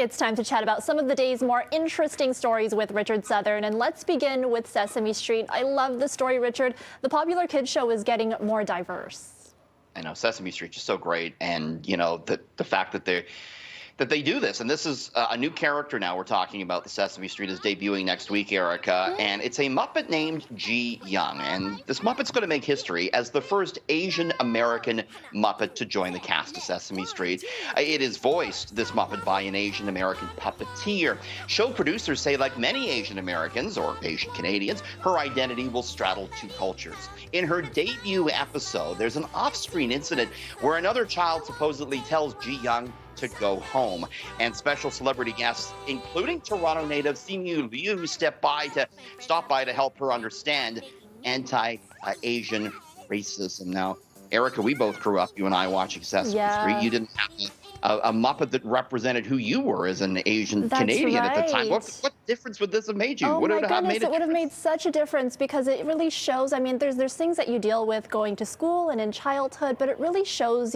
It's time to chat about some of the day's more interesting stories with Richard Southern. And let's begin with Sesame Street. I love the story, Richard. The popular kids show is getting more diverse. I know Sesame Street is so great, and the fact that they do this, and this is a new character now we're talking about. The Sesame Street is debuting next week, Erica, and it's a Muppet named G Young, and this Muppet's going to make history as the first Asian American Muppet to join the cast of Sesame Street. It is voiced, this Muppet, by an Asian American puppeteer. Show producers say, like many Asian Americans or Asian Canadians, her identity will straddle two cultures. In her debut episode, there's an off-screen incident where another child supposedly tells G Young to go home, and special celebrity guests, including Toronto native Simu Liu, stop by to help her understand anti-Asian racism. Now, Erica, we both grew up, you and I, watching Sesame Street. You didn't have a Muppet that represented who you were as an Asian Canadian at the time. What difference would this have made you? Oh would my it goodness, made it would have made such a difference, because it really shows. I mean, there's things that you deal with going to school and in childhood, but it really shows,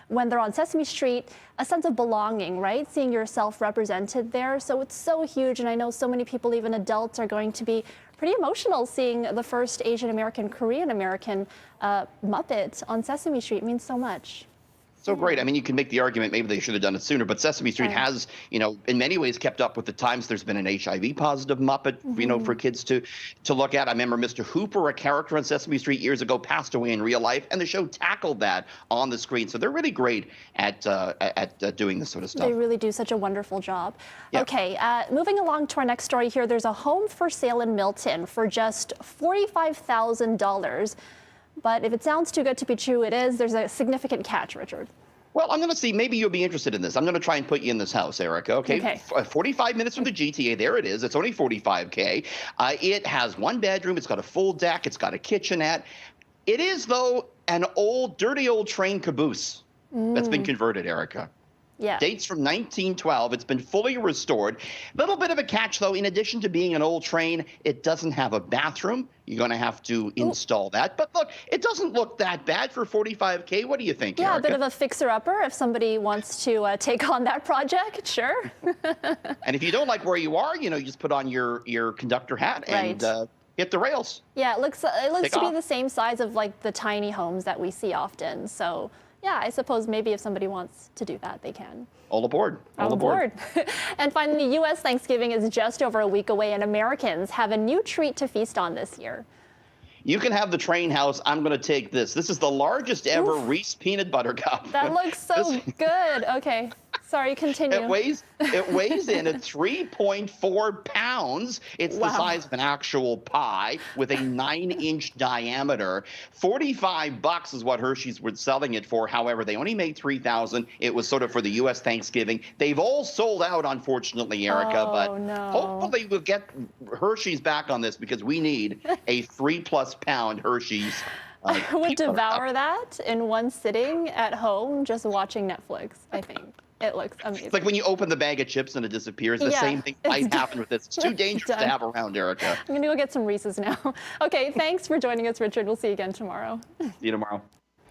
when they're on Sesame Street, a sense of belonging, right? Seeing yourself represented there. So it's so huge, and I know so many people, even adults, are going to be pretty emotional seeing the first Asian American, Korean American Muppet on Sesame Street. It means so much. So great. I mean, you can make the argument maybe they should have done it sooner, but Sesame Street has, in many ways kept up with the times. There's been an HIV positive Muppet, for kids to look at. I remember Mr. Hooper, a character on Sesame Street years ago, passed away in real life, and the show tackled that on the screen. So they're really great at doing this sort of stuff. They really do such a wonderful job. Yeah. Okay, moving along to our next story here. There's a home for sale in Milton for just $45,000. But if it sounds too good to be true, it is. There's a significant catch, Richard. Well, I'm going to see. Maybe you'll be interested in this. I'm going to try and put you in this house, Erica. Okay. 45 minutes from the GTA. There it is. It's only $45K. It has one bedroom. It's got a full deck. It's got a kitchenette. It is, though, an dirty old train caboose that's been converted, Erica. Yeah. Dates from 1912. It's been fully restored. Little bit of a catch, though. In addition to being an old train, it doesn't have a bathroom. You're going to have to install that. But look, it doesn't look that bad for $45K. What do you think, Erica? Yeah, a bit of a fixer-upper if somebody wants to take on that project. Sure. And if you don't like where you are, you just put on your conductor hat and hit the rails. Yeah, it looks to be the same size of like the tiny homes that we see often. So yeah, I suppose maybe if somebody wants to do that, they can. All aboard. All aboard. And finally, the U.S. Thanksgiving is just over a week away, and Americans have a new treat to feast on this year. You can have the train house. I'm going to take this. This is the largest ever Reese peanut butter cup. That looks so good. Okay. Sorry, continue. It weighs in at 3.4 pounds. It's the size of an actual pie with a 9-inch diameter. $45 is what Hershey's was selling it for. However, they only made 3,000. It was sort of for the U.S. Thanksgiving. They've all sold out, unfortunately, Erica. But hopefully we'll get Hershey's back on this, because we need a 3+ pound Hershey's. I would devour that in one sitting at home, just watching Netflix, I think. It looks amazing. It's like when you open the bag of chips and it disappears. The same thing might happen with this. It's too dangerous to have around, Erica. I'm going to go get some Reese's now. Okay, thanks for joining us, Richard. We'll see you again tomorrow. See you tomorrow.